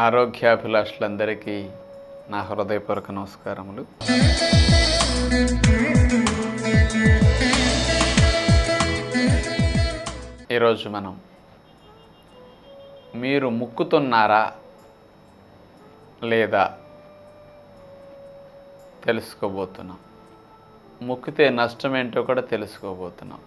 ఆరోగ్యాభిలాషులందరికీ నా హృదయపూర్వక నమస్కారములు. ఈరోజు మనం మీరు ముక్కుతున్నారా లేదా తెలుసుకోబోతున్నాం. ముక్కితే నష్టం ఏంటో కూడా తెలుసుకోబోతున్నాం.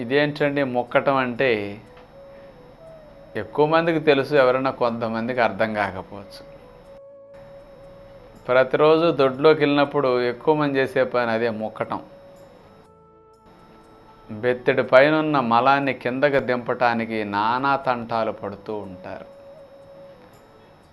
ఇదేంటండి మొక్కటం అంటే? ఎక్కువ మందికి తెలుసు, ఎవరైనా కొంతమందికి అర్థం కాకపోవచ్చు. ప్రతిరోజు దొడ్లోకి వెళ్ళినప్పుడు ఎక్కువ మంది చేసే పని అదే మొక్కటం. బెత్తడి పైన ఉన్న మలాన్ని కిందకి దింపటానికి నానా తంటాలు పడుతూ ఉంటారు.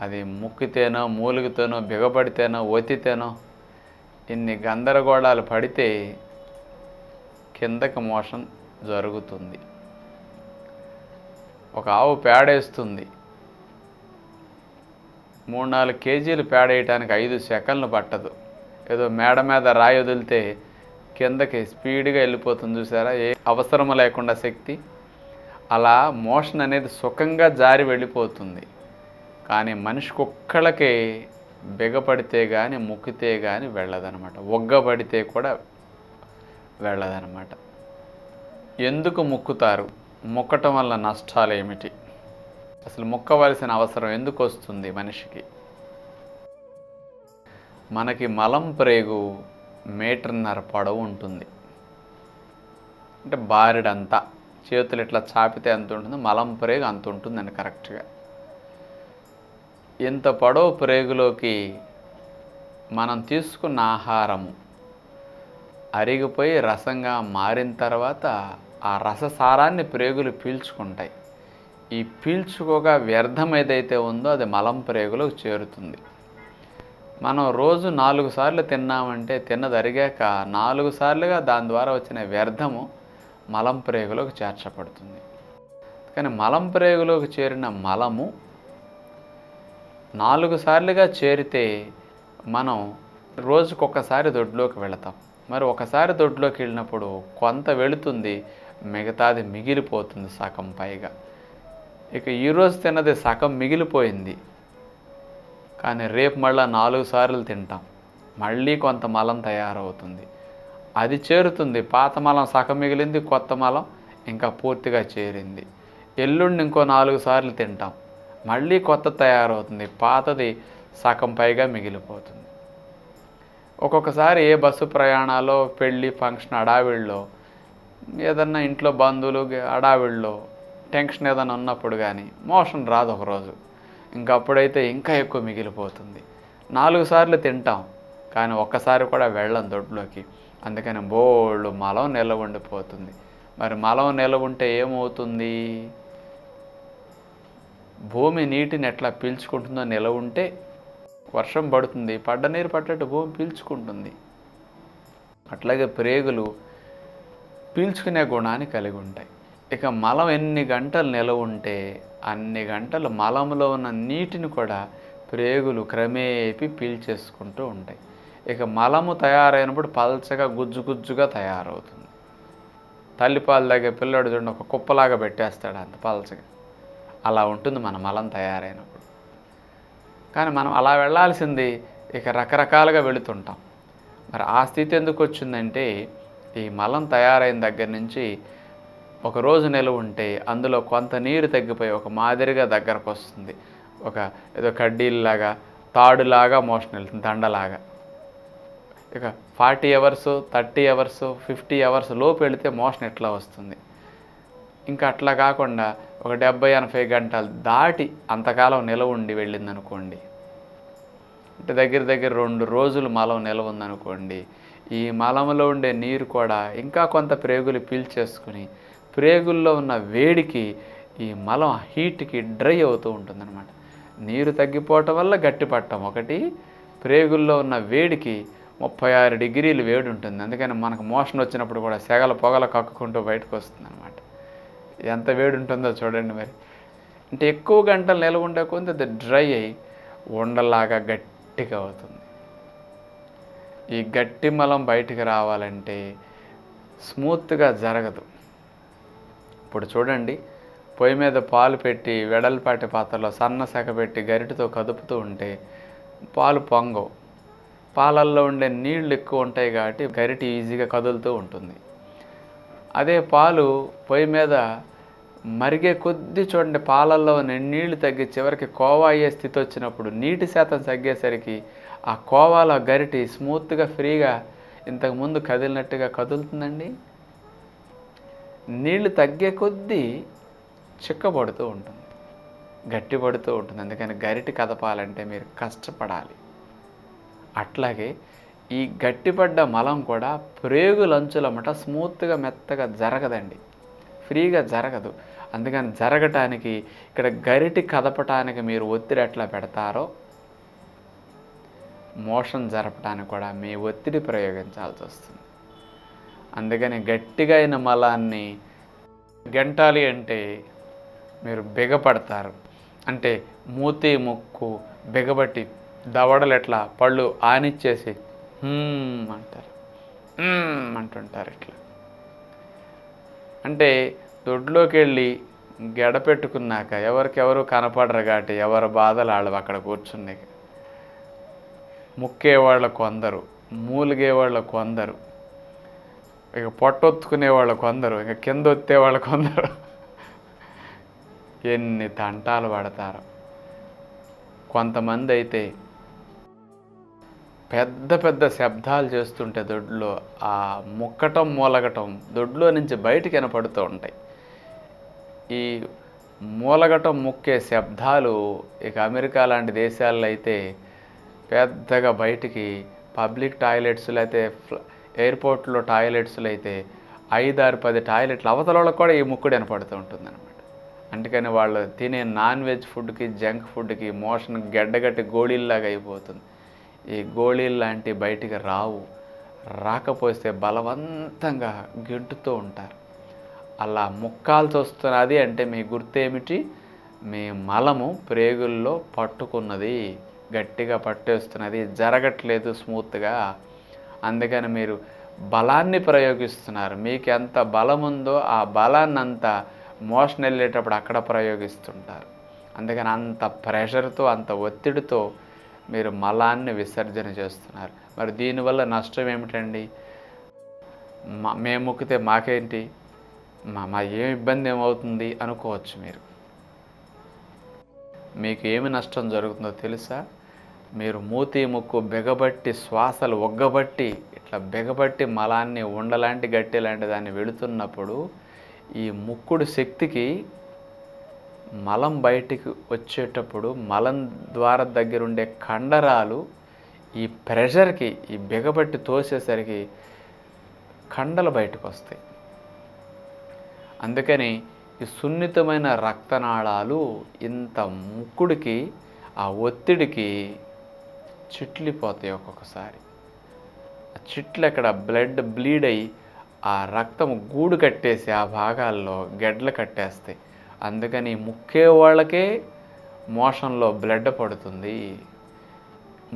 అది ముక్కితేనో, మూలిగితేనో, బిగపడితేనో, ఒత్తితేనో ఇన్ని గందరగోళాలు పడితే కిందకి మోషన్ జరుగుతుంది. ఒక ఆవు పేడేస్తుంది. 3-4 కేజీలు పేడ వేయటానికి 5 సెకన్లు పట్టదు. ఏదో మేడ మీద రాయి వదిలితే కిందకి స్పీడ్గా వెళ్ళిపోతుంది చూసారా, ఏ అవసరం లేకుండా శక్తి. అలా మోషన్ అనేది సుఖంగా జారి వెళ్ళిపోతుంది. కానీ మనిషికి ఒక్కళ్ళకే బిగపడితే కానీ, ముక్కితే కానీ వెళ్ళదనమాట. ఒగ్గబడితే కూడా వెళ్ళదనమాట. ఎందుకు ముక్కుతారు? మొక్కటం వల్ల నష్టాలు ఏమిటి? అసలు మొక్కవలసిన అవసరం ఎందుకు వస్తుంది మనిషికి? మనకి మలం ప్రేగు 1.5 మీటర్ పొడవు ఉంటుంది. అంటే బారెడంతా, చేతులు ఇట్లా చాపితే ఎంత ఉంటుందో మలం ప్రేగు అంత ఉంటుందండి కరెక్ట్గా. ఇంత పొడవు ప్రేగులోకి మనం తీసుకున్న ఆహారము అరిగిపోయి రసంగా మారిన తర్వాత ఆ రససారాన్ని ప్రేగులు పీల్చుకుంటాయి. ఈ పీల్చుకోగా వ్యర్థం ఏదైతే ఉందో అది మలం ప్రేగులోకి చేరుతుంది. మనం రోజు 4 సార్లు తిన్నామంటే తిన్నది అరిగాక 4 సార్లుగా దాని ద్వారా వచ్చిన వ్యర్థము మలం ప్రేగులోకి చేర్చబడుతుంది. కానీ మలం ప్రేగులోకి చేరిన మలము 4 సార్లుగా చేరితే మనం రోజుకొకసారి దొడ్లోకి వెళతాం. మరి ఒకసారి దొడ్లోకి వెళ్ళినప్పుడు కొంత వెళుతుంది, మిగతాది మిగిలిపోతుంది సగం పైగా. ఇక ఈరోజు తిన్నది సగం మిగిలిపోయింది. కానీ రేపు మళ్ళీ 4 సార్లు తింటాం, మళ్ళీ కొంత మలం తయారవుతుంది. అది చేరుతుంది. పాత మలం సగం మిగిలింది, కొత్త మలం ఇంకా పూర్తిగా చేరింది. ఎల్లుండి ఇంకో 4 సార్లు తింటాం, మళ్ళీ కొత్త తయారవుతుంది, పాతది సగం పైగా మిగిలిపోతుంది. ఒక్కొక్కసారి ఏ బస్సు ప్రయాణాల్లో, పెళ్ళి ఫంక్షన్ హడావిడిలో, ఏదన్నా ఇంట్లో బంధువులు హడావిడిలో టెన్షన్ ఏదైనా ఉన్నప్పుడు కానీ మోషన్ రాదు ఒకరోజు. ఇంకప్పుడైతే ఇంకా ఎక్కువ మిగిలిపోతుంది. 4 సార్లు తింటాం కానీ ఒక్కసారి కూడా వెళ్ళం దొడ్లోకి. అందుకని బోళ్ళు మలం నిలవ ఉండిపోతుంది. మరి మలం నిలవ ఉంటే ఏమవుతుంది? భూమి నీటిని ఎట్లా పీల్చుకుంటుందో నిలవ ఉంటే వర్షం పడుతుంది, పడ్డ నీరు పట్టేట్టు భూమి పీల్చుకుంటుంది. అట్లాగే ప్రేగులు పీల్చుకునే గుణాన్ని కలిగి ఉంటాయి. ఇక మలం ఎన్ని గంటలు నిలవ ఉంటే అన్ని గంటలు మలంలో ఉన్న నీటిని కూడా ప్రేగులు క్రమేపీ పీల్చేసుకుంటూ ఉంటాయి. ఇక మలము తయారైనప్పుడు పల్చగా గుజ్జు గుజ్జుగా తయారవుతుంది. తల్లిపాలు తాగే పిల్లడు చూడండి, ఒక కుప్పలాగా పెట్టేస్తాడు అంత పల్చగా. అలా ఉంటుంది మన మలం తయారైనప్పుడు. కానీ మనం అలా వెళ్ళాల్సింది ఇక రకరకాలుగా వెళుతుంటాం. మరి ఆ స్థితి ఎందుకు వచ్చిందంటే, ఈ మలం తయారైన దగ్గర నుంచి ఒకరోజు నిలవ ఉంటే అందులో కొంత నీరు తగ్గిపోయి ఒక మాదిరిగా దగ్గరకు వస్తుంది. ఒక ఏదో కడ్డీలాగా, తాడులాగా మోషన్ వెళ్తుంది, దండలాగా. ఇక 40 అవర్స్, 30 అవర్స్, 50 అవర్స్ లోపు వెళితే మోషన్ ఎట్లా వస్తుంది. ఇంకా అట్లా కాకుండా ఒక 70-80 గంటలు దాటి అంతకాలం నిలవ ఉండి వెళ్ళిందనుకోండి, అంటే దగ్గర 2 రోజులు మలం నిలవ ఉందనుకోండి, ఈ మలంలో ఉండే నీరు కూడా ఇంకా కొంత ప్రేగులు పీల్చేసుకుని ప్రేగుల్లో ఉన్న వేడికి ఈ మలం హీట్కి డ్రై అవుతూ ఉంటుందన్నమాట. నీరు తగ్గిపోవటం వల్ల గట్టిపట్టం ఒకటి, ప్రేగుల్లో ఉన్న వేడికి 36 డిగ్రీలు వేడి ఉంటుంది. అందుకని మనకు మోషన్ వచ్చినప్పుడు కూడా సెగల పొగల కక్కుకుంటూ బయటకు వస్తుంది అనమాట. ఎంత వేడి ఉంటుందో చూడండి. మరి అంటే ఎక్కువ గంటలు నిలవ ఉండే కొంత అది డ్రై అయ్యి ఉండలాగా గట్టిగా అవుతుంది. ఈ గట్టి మలం బయటికి రావాలంటే స్మూత్గా జరగదు. ఇప్పుడు చూడండి, పొయ్యి మీద పాలు పెట్టి వెడల్పాటి పాత్రలో సన్న సెక పెట్టి గరిటెతో కదుపుతూ ఉంటే పాలు పొంగవు. పాలల్లో ఉండే నీళ్లు ఎక్కువ ఉంటాయి కాబట్టి గరిటె ఈజీగా కదులుతూ ఉంటుంది. అదే పాలు పొయ్యి మీద మరిగే కొద్దీ చూడండి, పాలల్లో నీళ్లు తగ్గి చివరికి కోవా అయ్యే స్థితి వచ్చినప్పుడు నీటి శాతం తగ్గేసరికి ఆ కోవాలో గరిటె స్మూత్గా ఫ్రీగా ఇంతకుముందు కదిలినట్టుగా కదులుతుందండి. నీళ్లు తగ్గే కొద్దీ చిక్కబడుతూ ఉంటుంది, గట్టిపడుతూ ఉంటుంది. అందుకని గరిటె కదపాలంటే మీరు కష్టపడాలి. అట్లాగే ఈ గట్టిపడ్డ మలం కూడా ప్రేగులంచులమట స్మూత్గా మెత్తగా జరగదండి, ఫ్రీగా జరగదు. అందుకని జరగటానికి ఇక్కడ గరిటె కదపటానికి మీరు ఒత్తిడి ఎట్లా పెడతారో మోషన్ జరపడానికి కూడా మీ ఒత్తిడి ప్రయోగించాల్సి వస్తుంది. అందుకని గట్టిగా అయిన మలాన్ని గెంటాలి అంటే మీరు బిగపడతారు. అంటే మూతి ముక్కు బిగబట్టి దవడలు ఎట్లా పళ్ళు ఆనిచ్చేసి అంటారు, అంటుంటారు. ఇట్లా అంటే దొడ్లోకి వెళ్ళి గెడపెట్టుకున్నాక ఎవరికెవరు కనపడరు కాబట్టి ఎవరి బాధలు వాళ్ళు అక్కడ కూర్చున్నాయి. ముక్కేవాళ్ళ కొందరు, మూలిగేవాళ్ళ కొందరు, ఇక పొట్టొత్తుకునేవాళ్ళ కొందరు, ఇక కింద ఒత్తేవాళ్ళ కొందరు. ఎన్ని తంటాలు పడతారు. కొంతమంది అయితే పెద్ద పెద్ద శబ్దాలు చేస్తుంటే దొడ్లో ఆ ముక్కటం మూలగటం దొడ్లో నుంచి బయటికి వినపడుతూ ఉంటాయి. ఈ మూలగటం ముక్కే శబ్దాలు ఇక అమెరికా లాంటి దేశాల్లో అయితే పెద్దగా బయటికి పబ్లిక్ టాయిలెట్స్లో అయితే ఎయిర్పోర్ట్లో టాయిలెట్స్లో అయితే 5-6-10 టాయిలెట్లు అవతల కూడా ఈ ముక్కుడు వినపడుతూ ఉంటుంది అనమాట. అందుకని వాళ్ళు తినే నాన్ వెజ్ ఫుడ్కి జంక్ ఫుడ్కి మోషన్ గడ్డగట్టి గోళీల్లాగా అయిపోతుంది. ఈ గోళీలు లాంటి బయటికి రాకపోతే బలవంతంగా గెంటుతూ ఉంటారు. అలా ముక్కాల్సి వస్తున్నది అంటే మీ గుర్తేమిటి? మీ మలము ప్రేగుల్లో పట్టుకున్నది, గట్టిగా పట్టేస్తున్నది, జరగట్లేదు స్మూత్గా. అందుకని మీరు బలాన్ని ప్రయోగిస్తున్నారు. మీకు ఎంత బలం ఉందో ఆ బలాన్ని అంతా మోషన్ వెళ్ళేటప్పుడు అక్కడ ప్రయోగిస్తుంటారు. అందుకని అంత ప్రెషర్తో అంత ఒత్తిడితో మీరు మలాన్ని విసర్జన చేస్తున్నారు. మరి దీనివల్ల నష్టం ఏమిటండి? మేము మొక్కితే మాకేంటి, మా ఏం ఇబ్బంది ఏమవుతుంది అనుకోవచ్చు. మీకు ఏమి నష్టం జరుగుతుందో తెలుసా? మీరు మూతి ముక్కు బిగబట్టి శ్వాసలు ఒగ్గబట్టి ఇట్లా బిగబట్టి మలాన్ని ఉండలాంటి గట్టి లాంటి దాన్ని వెళుతున్నప్పుడు ఈ ముక్కుడు శక్తికి మలం బయటికి వచ్చేటప్పుడు మలం ద్వారా దగ్గర ఉండే కండరాలు ఈ ప్రెషర్కి ఈ బిగబట్టి తోసేసరికి కండలు బయటకు వస్తాయి. అందుకని ఈ సున్నితమైన రక్తనాళాలు ఇంత ముక్కుడికి ఆ ఒత్తిడికి చిట్లిపోతాయి. ఒక్కొక్కసారి ఆ చిట్లు అక్కడ బ్లీడ్ అయ్యి ఆ రక్తం గూడు కట్టేసి ఆ భాగాల్లో గెడ్లు కట్టేస్తాయి. అందుకని ముక్కే వాళ్ళకే మోషన్లో బ్లడ్ పడుతుంది.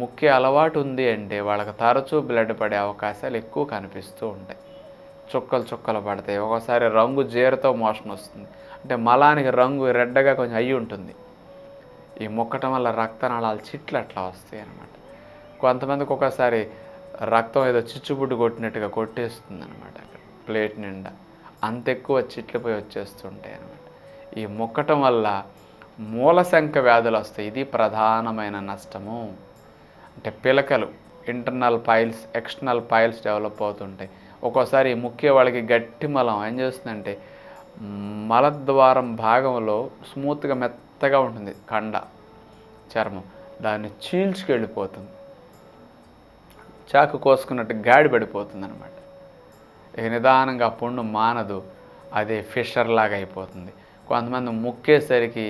ముక్కే అలవాటు ఉంది అంటే వాళ్ళకి తరచూ బ్లడ్ పడే అవకాశాలు ఎక్కువ కనిపిస్తూ ఉంటాయి. చుక్కలు పడతాయి. ఒకసారి రంగు జీరతో మోషన్ వస్తుంది. అంటే మలానికి రంగు రెడ్డగా కొంచెం అయ్యి ఉంటుంది. ఈ ముక్కటం వల్ల రక్తనాళాలు చిట్లు అట్లా వస్తాయి అన్నమాట. కొంతమందికి ఒకసారి రక్తం ఏదో చిచ్చుబుడ్డు కొట్టినట్టుగా కొట్టేస్తుంది అనమాట. అక్కడ ప్లేట్ నిండా అంత ఎక్కువ చిట్లిపోయి వచ్చేస్తుంటాయి అన్నమాట. ఈ ముక్కటం వల్ల మూలశంక వ్యాధులు వస్తాయి. ఇది ప్రధానమైన నష్టము. అంటే పిలకలు, internal piles, external piles develop అవుతుంటాయి. ఒక్కోసారి ముక్కే వాళ్ళకి గట్టి మలం ఏం చేస్తుందంటే మలద్వారం భాగంలో స్మూత్గా మెత్తగా ఉంటుంది కండ చర్మం, దాన్ని చీల్చుకెళ్ళిపోతుంది. చాకు కోసుకున్నట్టు గాడి పడిపోతుంది అనమాట. ఇక నిదానంగా పుండు మానదు, అదే ఫిషర్ లాగా అయిపోతుంది. కొంతమంది ముక్కేసరికి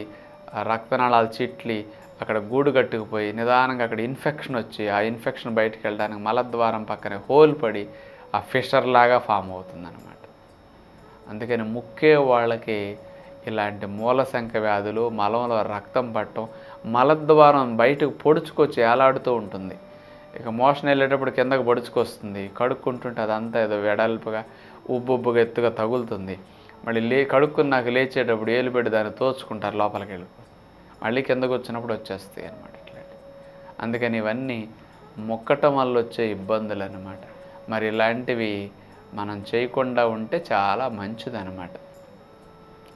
రక్తనాళాలు చిట్లి అక్కడ గూడు కట్టుకుపోయి నిదానంగా అక్కడ ఇన్ఫెక్షన్ వచ్చి ఆ ఇన్ఫెక్షన్ బయటికి వెళ్ళడానికి మలద్వారం పక్కనే హోల్ పడి ఆ ఫిషర్ లాగా ఫామ్ అవుతుంది అనమాట. అందుకని ముక్కే వాళ్ళకి ఇలాంటి మూలశంక వ్యాధులు, మలంలో రక్తం పట్టడం, మలద్వారం బయటకు పొడుచుకొచ్చి ఏలాడుతూ ఉంటుంది. ఇక మోషన్ వెళ్ళేటప్పుడు కిందకు బడుచుకొస్తుంది, కడుక్కుంటుంటే అదంతా ఏదో వెడల్పుగా ఉబ్బుగా ఎత్తుగా తగులుతుంది. మళ్ళీ కడుక్కున్నాక లేచేటప్పుడు ఏలు పెట్టి దాన్ని తోచుకుంటారు, లోపలికి వెళ్ళిపోతుంది. మళ్ళీ కిందకు వచ్చినప్పుడు వచ్చేస్తాయి అన్నమాట ఇట్లాంటి. అందుకని ఇవన్నీ మొక్కటం వల్ల వచ్చే ఇబ్బందులు అన్నమాట. మరి ఇలాంటివి మనం చేయకుండా ఉంటే చాలా మంచిదన్నమాట.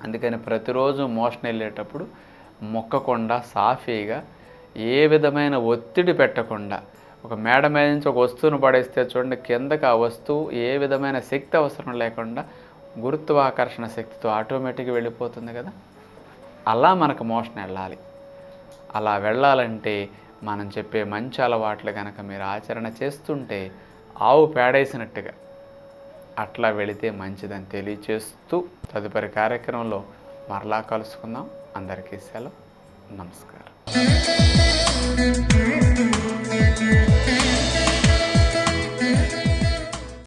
అందుకని ప్రతిరోజు మోషన్ వెళ్ళేటప్పుడు మొక్కకుండా సాఫీగా, ఏ విధమైన ఒత్తిడి పెట్టకుండా, ఒక మేడ మీద నుంచి ఒక వస్తువును పడేస్తే చూడండి కిందకి ఆ వస్తువు ఏ విధమైన శక్తి అవసరం లేకుండా గురుత్వాకర్షణ శక్తితో ఆటోమేటిక్గా వెళ్ళిపోతుంది కదా. అలా మనకు మోషన్ వెళ్ళాలి. అలా వెళ్ళాలంటే మనం చెప్పే మంచి అలవాట్లు కనుక మీరు ఆచరణ చేస్తుంటే ఆవు పేడేసినట్టుగా అట్లా వెళితే మంచిదని తెలియచేస్తూ తదుపరి కార్యక్రమంలో మరలా కలుసుకుందాం. అందరికీ సెలవు. నమస్కారం.